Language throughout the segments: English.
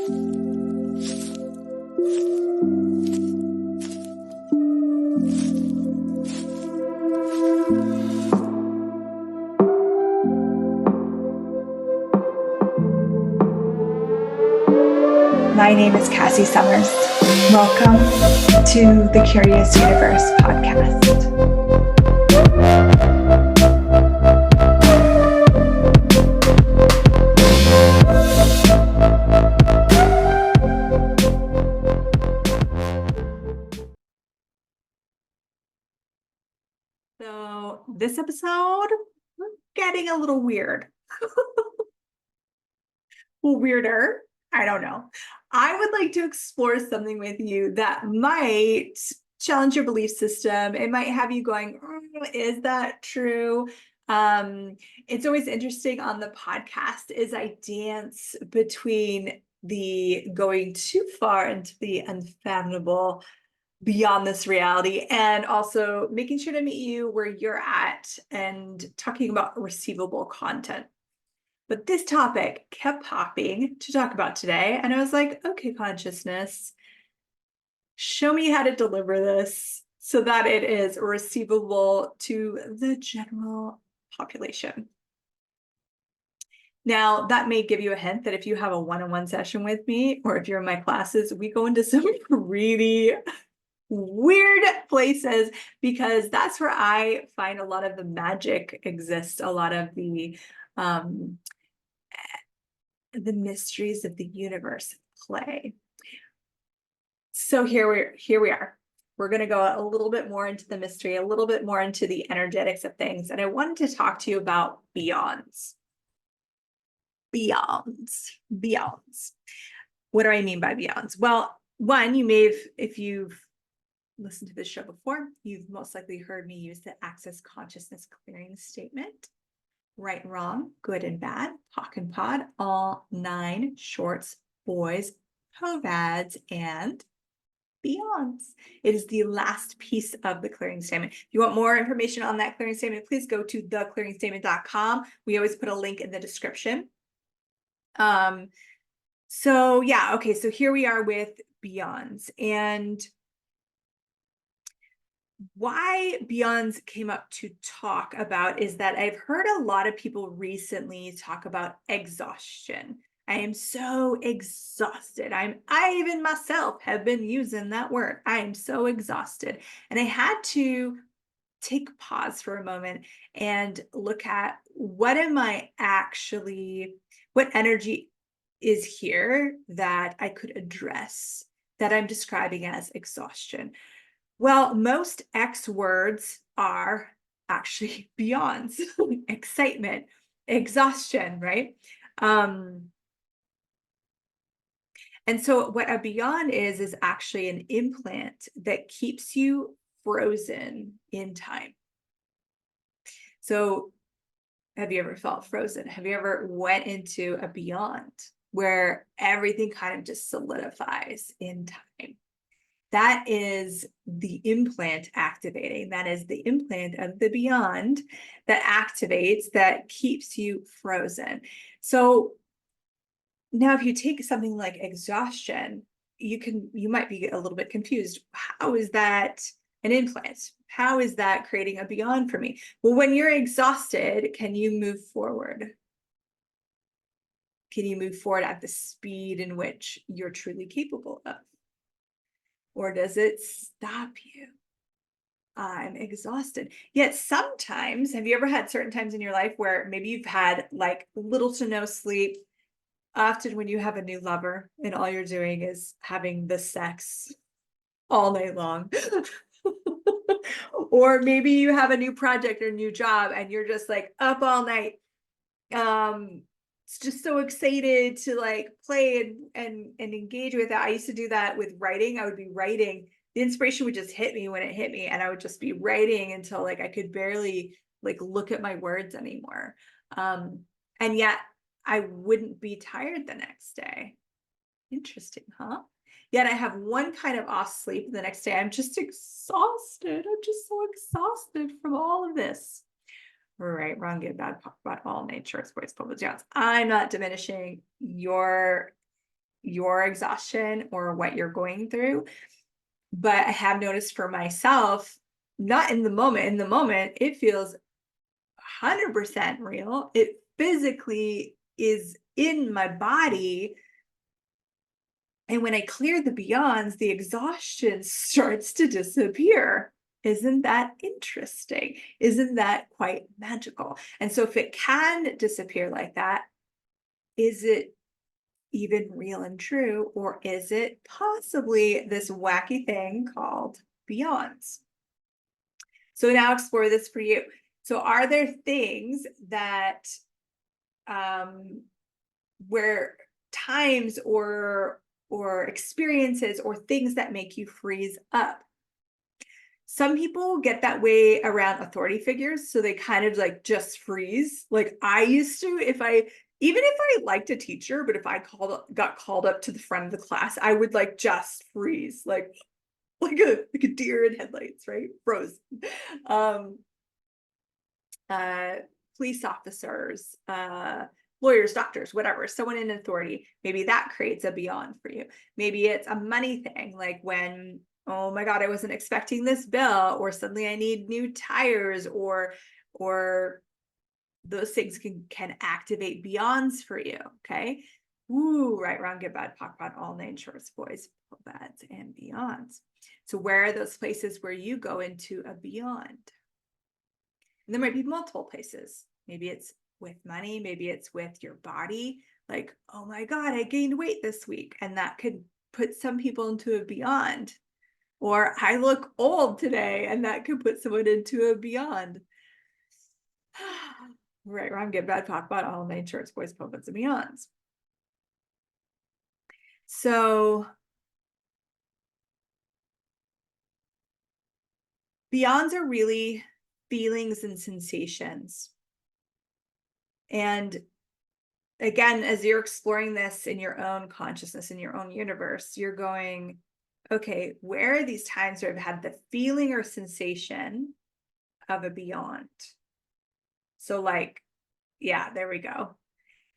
My name is Cassy Summers. Welcome to the Curious Universe podcast. So this episode, we're getting a little weird. Well, weirder. I don't know. I would like to explore something with you that might challenge your belief system. It might have you going, is that true? It's always interesting on the podcast is I dance between the going too far into the unfathomable beyond this reality and also making sure to meet you where you're at and talking about receivable content. But this topic kept popping to talk about today. And I was like, okay, consciousness, show me how to deliver this so that it is receivable to the general population. Now, that may give you a hint that if you have a one-on-one session with me, or if you're in my classes, we go into some really weird places because that's where I find a lot of the magic exists, a lot of the mysteries of the universe play. So here we are. We're going to go a little bit more into the mystery, a little bit more into the energetics of things. And I wanted to talk to you about beyonds. Beyonds. What do I mean by beyonds? Well, one, you may have, if you've listened to this show before, you've most likely heard me use the Access Consciousness Clearing Statement. Right and wrong, good and bad, POC and POD, all 9 shorts, boys, POVADs, and beyonds. It is the last piece of the clearing statement. If you want more information on that clearing statement, please go to theclearingstatement.com. We always put a link in the description. So yeah, okay, so here we are with beyonds. And why beyonds came up to talk about is that I've heard a lot of people recently talk about exhaustion. I am so exhausted. I even myself have been using that word. I am so exhausted. And I had to take a pause for a moment and look at what energy is here that I could address that I'm describing as exhaustion. Well, most X words are actually beyonds, excitement, exhaustion, right? And so what a beyond is actually an implant that keeps you frozen in time. So have you ever felt frozen? Have you ever went into a beyond where everything kind of just solidifies in time? That is the implant activating. That is the implant of the beyond that activates, that keeps you frozen. So now if you take something like exhaustion, you might be a little bit confused. How is that an implant? How is that creating a beyond for me? Well, when you're exhausted, can you move forward? Can you move forward at the speed in which you're truly capable of? Or does it stop you? I'm exhausted. Yet sometimes, have you ever had certain times in your life where maybe you've had like little to no sleep? Often when you have a new lover and all you're doing is having the sex all night long. Or maybe you have a new project or new job and you're just like up all night. It's just so excited to like play and engage with that. I used to do that with writing. I would be writing. The inspiration would just hit me when it hit me, and I would just be writing until like I could barely like look at my words anymore. And yet I wouldn't be tired the next day. Interesting, huh? Yet I have one kind of off sleep. The next day I'm just exhausted. I'm just so exhausted from all of this. Right, wrong, good, bad, about all nature, sports, public jobs. I'm not diminishing your your exhaustion or what you're going through. But I have noticed for myself, not in the moment, it feels 100% real. It physically is in my body. And when I clear the beyonds, the exhaustion starts to disappear. Isn't that interesting? Isn't that quite magical? And so if it can disappear like that, is it even real and true? Or is it possibly this wacky thing called beyonds? So now explore this for you. So are there things that where times or experiences or things that make you freeze up? Some people get that way around authority figures, so they kind of like just freeze. Like I used to, even if I liked a teacher, but if I got called up to the front of the class, I would like just freeze, like a deer in headlights, right? Froze. Um, Police officers, lawyers, doctors, whatever, someone in authority, maybe that creates a beyond for you. Maybe it's a money thing, like when, oh my God, I wasn't expecting this bill, or suddenly I need new tires, or those things can activate beyonds for you. Okay. Woo, right, wrong, good, bad, POC, POD, all nine shorts, boys, bads, and beyonds. So where are those places where you go into a beyond? And there might be multiple places. Maybe it's with money, maybe it's with your body. Like, oh my God, I gained weight this week. And that could put some people into a beyond. Or I look old today, and that could put someone into a beyond. Right, wrong, good, bad, POC, POD, all nine shorts, boys, puppets, and beyonds. So beyonds are really feelings and sensations. And again, as you're exploring this in your own consciousness, in your own universe, you're going, okay, where are these times where I've had the feeling or sensation of a beyond? So like, yeah, there we go.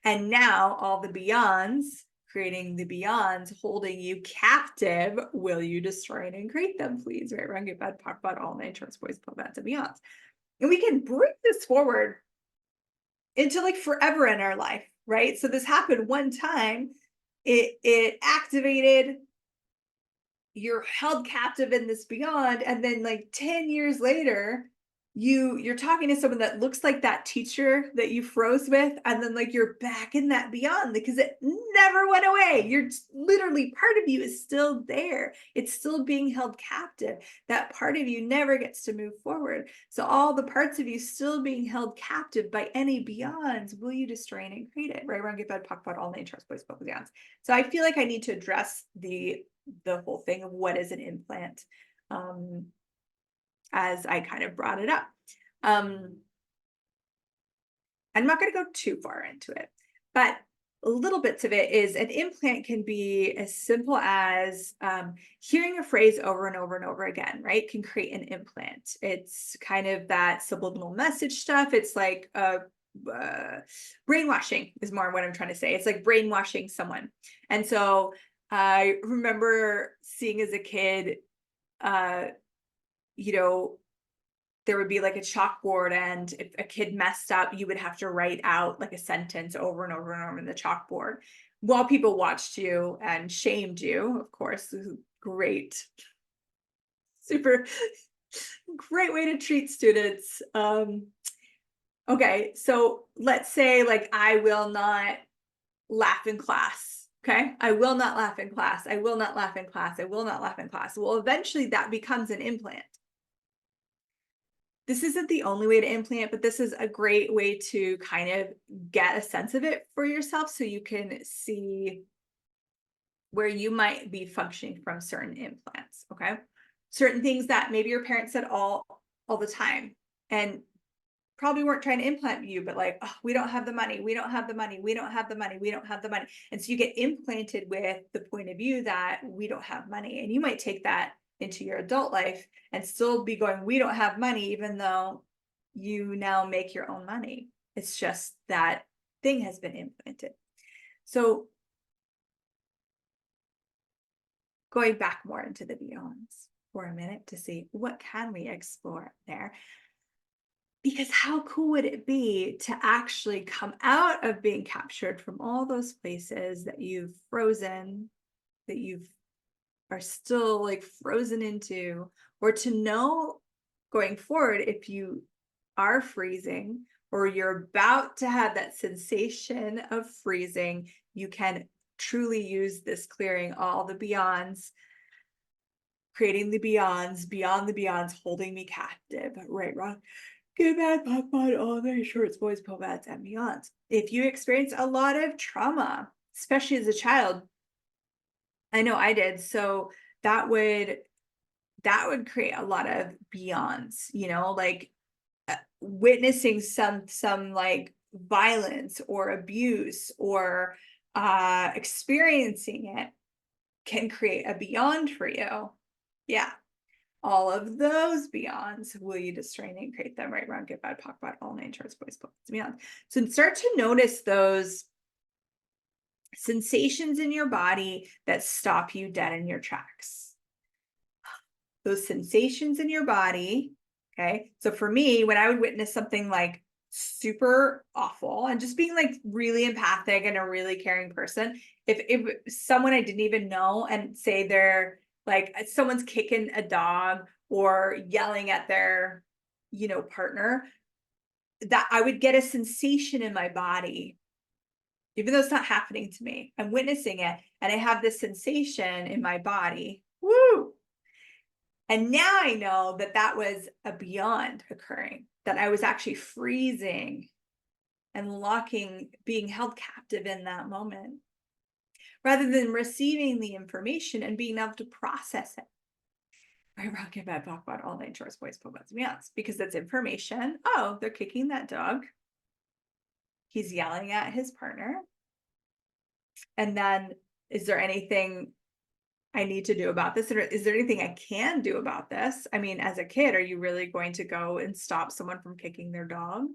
And now all the beyonds, creating the beyonds, holding you captive. Will you destroy and create them, please? Right, wrong, good, bad, POC, POD, all nine shorts, boys, puppets, and beyonds. And we can bring this forward into like forever in our life, right? So this happened one time, it activated, you're held captive in this beyond, and then like 10 years later, you're talking to someone that looks like that teacher that you froze with, and then like you're back in that beyond because it never went away. You're literally, part of you is still there. It's still being held captive. That part of you never gets to move forward. So all the parts of you still being held captive by any beyonds, will you destroy and create it? Right, wrong, good, bad, POC, POD, all nine shorts, boys, both beyonds. So I feel like I need to address the whole thing of what is an implant, as I kind of brought it up. I'm not going to go too far into it, but little bits of it is an implant can be as simple as hearing a phrase over and over and over again, right? Can create an implant. It's kind of that subliminal message stuff. It's like brainwashing is more what I'm trying to say. It's like brainwashing someone. And so I remember seeing as a kid, you know, there would be like a chalkboard, and if a kid messed up, you would have to write out like a sentence over and over and over in the chalkboard while people watched you and shamed you. Of course, great, super great way to treat students. Okay, so let's say like I will not laugh in class. Okay, I will not laugh in class. I will not laugh in class. I will not laugh in class. Well, eventually that becomes an implant. This isn't the only way to implant, but this is a great way to kind of get a sense of it for yourself, so you can see where you might be functioning from certain implants. Okay, certain things that maybe your parents said all the time, and probably weren't trying to implant you, but like, oh, we don't have the money, we don't have the money, we don't have the money, we don't have the money. And so you get implanted with the point of view that we don't have money. And you might take that into your adult life and still be going, we don't have money, even though you now make your own money. It's just that thing has been implanted. So going back more into the beyonds for a minute to see what can we explore there. Because how cool would it be to actually come out of being captured from all those places that you've frozen, that you've are still like frozen into, or to know going forward, if you are freezing or you're about to have that sensation of freezing, you can truly use this clearing all the beyonds, creating the beyonds, beyond the beyonds, holding me captive, right, wrong, good, bad, pop, pod, all the shorts, boys, pomades, and beyonds. If you experience a lot of trauma, especially as a child, I know I did, so that would create a lot of beyonds, like witnessing some like violence or abuse or experiencing it can create a beyond for you. Yeah. All of those beyonds, will you destroy and create them, right, wrong, good, bad, POC, bad, all nine charts, boys, beyond. So start to notice those sensations in your body that stop you dead in your tracks. Those sensations in your body. Okay. So for me, when I would witness something like super awful and just being like really empathic and a really caring person, if someone I didn't even know and say they're like someone's kicking a dog or yelling at their, partner, that I would get a sensation in my body, even though it's not happening to me. I'm witnessing it and I have this sensation in my body. Woo! And now I know that that was a beyond occurring, that I was actually freezing and being held captive in that moment, rather than receiving the information and being able to process it. Right, wrong, good, bad, talk about all nine shorts, boys, pomades, beyonds, because that's information. Oh, they're kicking that dog. He's yelling at his partner. And then, is there anything I need to do about this? Or is there anything I can do about this? I mean, as a kid, are you really going to go and stop someone from kicking their dog?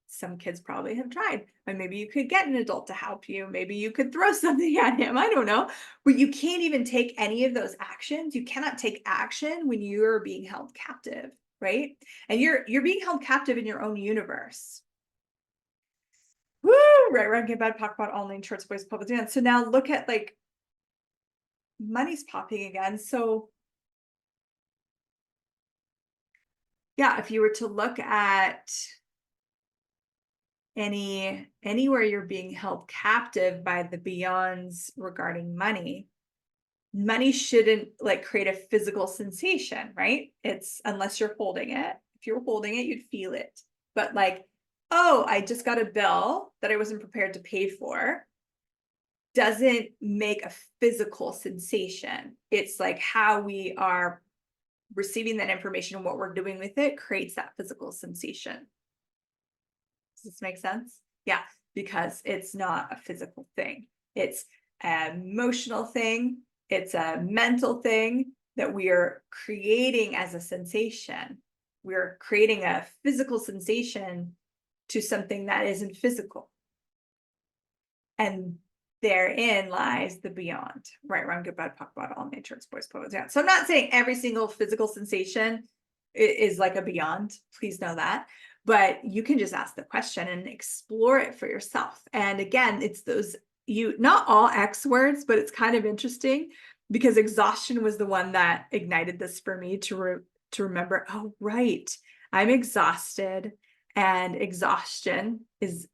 Some kids probably have tried. But maybe you could get an adult to help you. Maybe you could throw something at him. I don't know. But you can't even take any of those actions. You cannot take action when you're being held captive, right? And you're being held captive in your own universe. Woo! Right, right, get bad, talk about all nine shorts, boys, public dance. So now look at like money's popping again. So yeah, if you were to look at anywhere you're being held captive by the beyonds regarding money shouldn't like create a physical sensation, right? It's unless you're holding it. If you're holding it, you'd feel it. But like, oh, I just got a bill that I wasn't prepared to pay for, doesn't make a physical sensation. It's like how we are receiving that information and what we're doing with it creates that physical sensation. Does this make sense? Yeah, because it's not a physical thing. It's an emotional thing. It's a mental thing that we are creating as a sensation. We're creating a physical sensation to something that isn't physical. And therein lies the beyond. Right, wrong, good, bad, POC, bad, all nature, boys, poets. Yeah. So I'm not saying every single physical sensation is like a beyond. Please know that. But you can just ask the question and explore it for yourself. And again, it's those, not all X words, but it's kind of interesting because exhaustion was the one that ignited this for me to remember, oh, right, I'm exhausted, and exhaustion is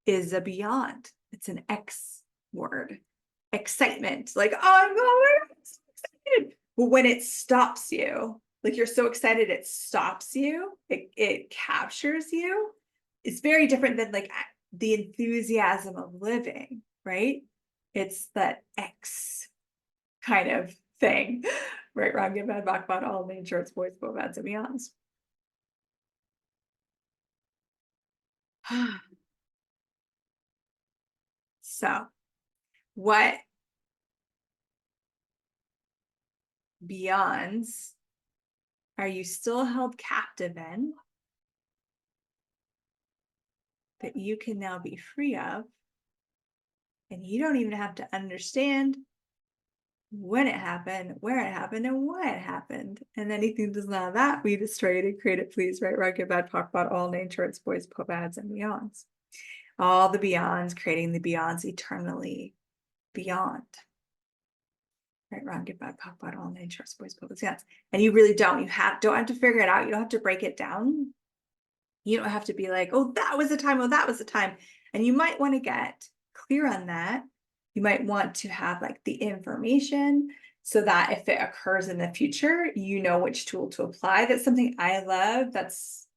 a beyond. It's an X word. Excitement, like, oh, I'm so excited. But when it stops you, like you're so excited, it stops you, it captures you. It's very different than like the enthusiasm of living, right? It's that X kind of thing. Right, wrong, good, bad, back, bad, all nature, it's boys, bobads, and beyonds. So, what beyonds are you still held captive in that you can now be free of? And you don't even have to understand when it happened, where it happened, and why it happened. And anything that's not of that, we destroy it and create it, please, right, wrong, good, bad, talk about all nature, its boys, bads, and beyonds. All the beyonds, creating the beyonds eternally beyond. Right, wrong, good, bad, talk about all nature, its boys, bads, yes. And you really don't. You don't have to figure it out. You don't have to break it down. You don't have to be like, oh, that was the time. Oh, that was the time. And you might want to get clear on that. You might want to have like the information so that if it occurs in the future, you know which tool to apply. That's something I love. That's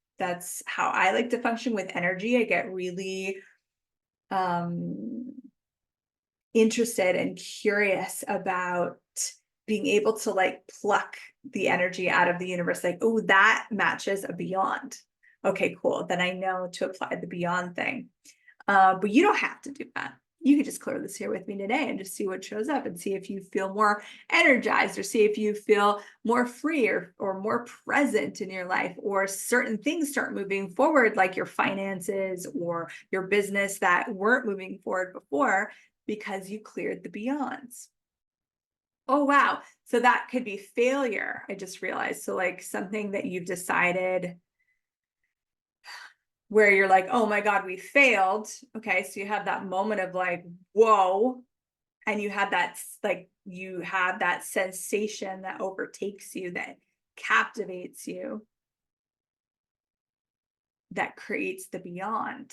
how I like to function with energy. I get really interested and curious about being able to like pluck the energy out of the universe. Like, oh, that matches a beyond. Okay, cool. Then I know to apply the beyond thing. But you don't have to do that. You can just clear this here with me today and just see what shows up and see if you feel more energized or see if you feel more free or more present in your life, or certain things start moving forward, like your finances or your business that weren't moving forward before because you cleared the beyonds. Oh, wow. So that could be failure. I just realized. So like something that you've decided where you're like, oh my God, we failed. Okay. So you have that moment of like, whoa. And you have that, like, you have that sensation that overtakes you, that captivates you, that creates the beyond.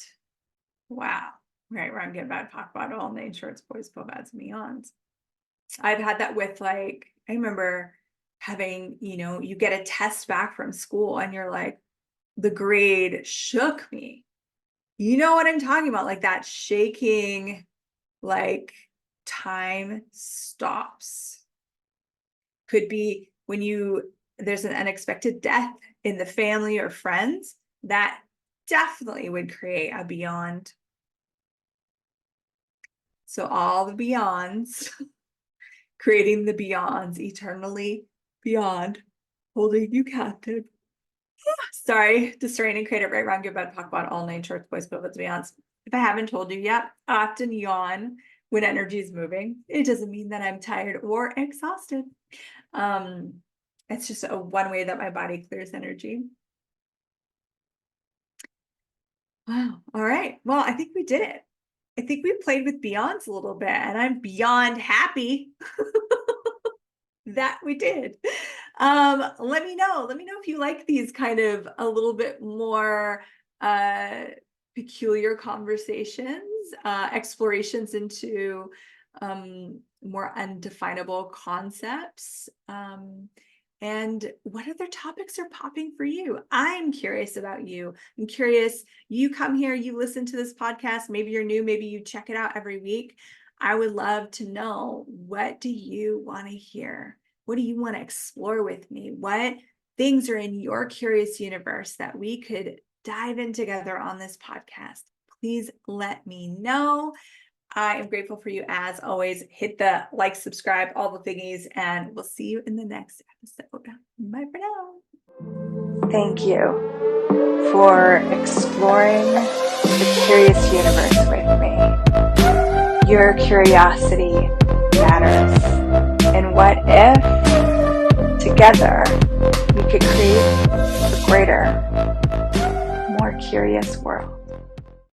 Wow. Right. Where I'm getting about to talk about all nature, its boys, bads, and beyonds. I've had that with like, I remember having, you get a test back from school and you're like, the grade shook me. You know what I'm talking about? Like that shaking, like time stops. Could be when there's an unexpected death in the family or friends, that definitely would create a beyond. So all the beyonds, creating the beyonds eternally beyond, holding you captive. Sorry, destroying and create it, right, wrong, good, bad, talk about all nature, its boys, bads, beyonds. If I haven't told you yet, I often yawn when energy is moving. It doesn't mean that I'm tired or exhausted. It's just one way that my body clears energy. Wow. All right. Well, I think we did it. I think we played with beyonds a little bit, and I'm beyond happy that we did. Let me know if you like these kind of a little bit more peculiar conversations, explorations into more undefinable concepts, and what other topics are popping for you. I'm curious about you. I'm curious, you come here, you listen to this podcast, maybe you're new, maybe you check it out every week. I would love to know, what do you want to hear? What do you want to explore with me? What things are in your curious universe that we could dive in together on this podcast? Please let me know. I am grateful for you as always. Hit the like, subscribe, all the thingies, and we'll see you in the next episode. Bye for now. Thank you for exploring the curious universe with me. Your curiosity matters. And what if together we could create a greater, more curious world?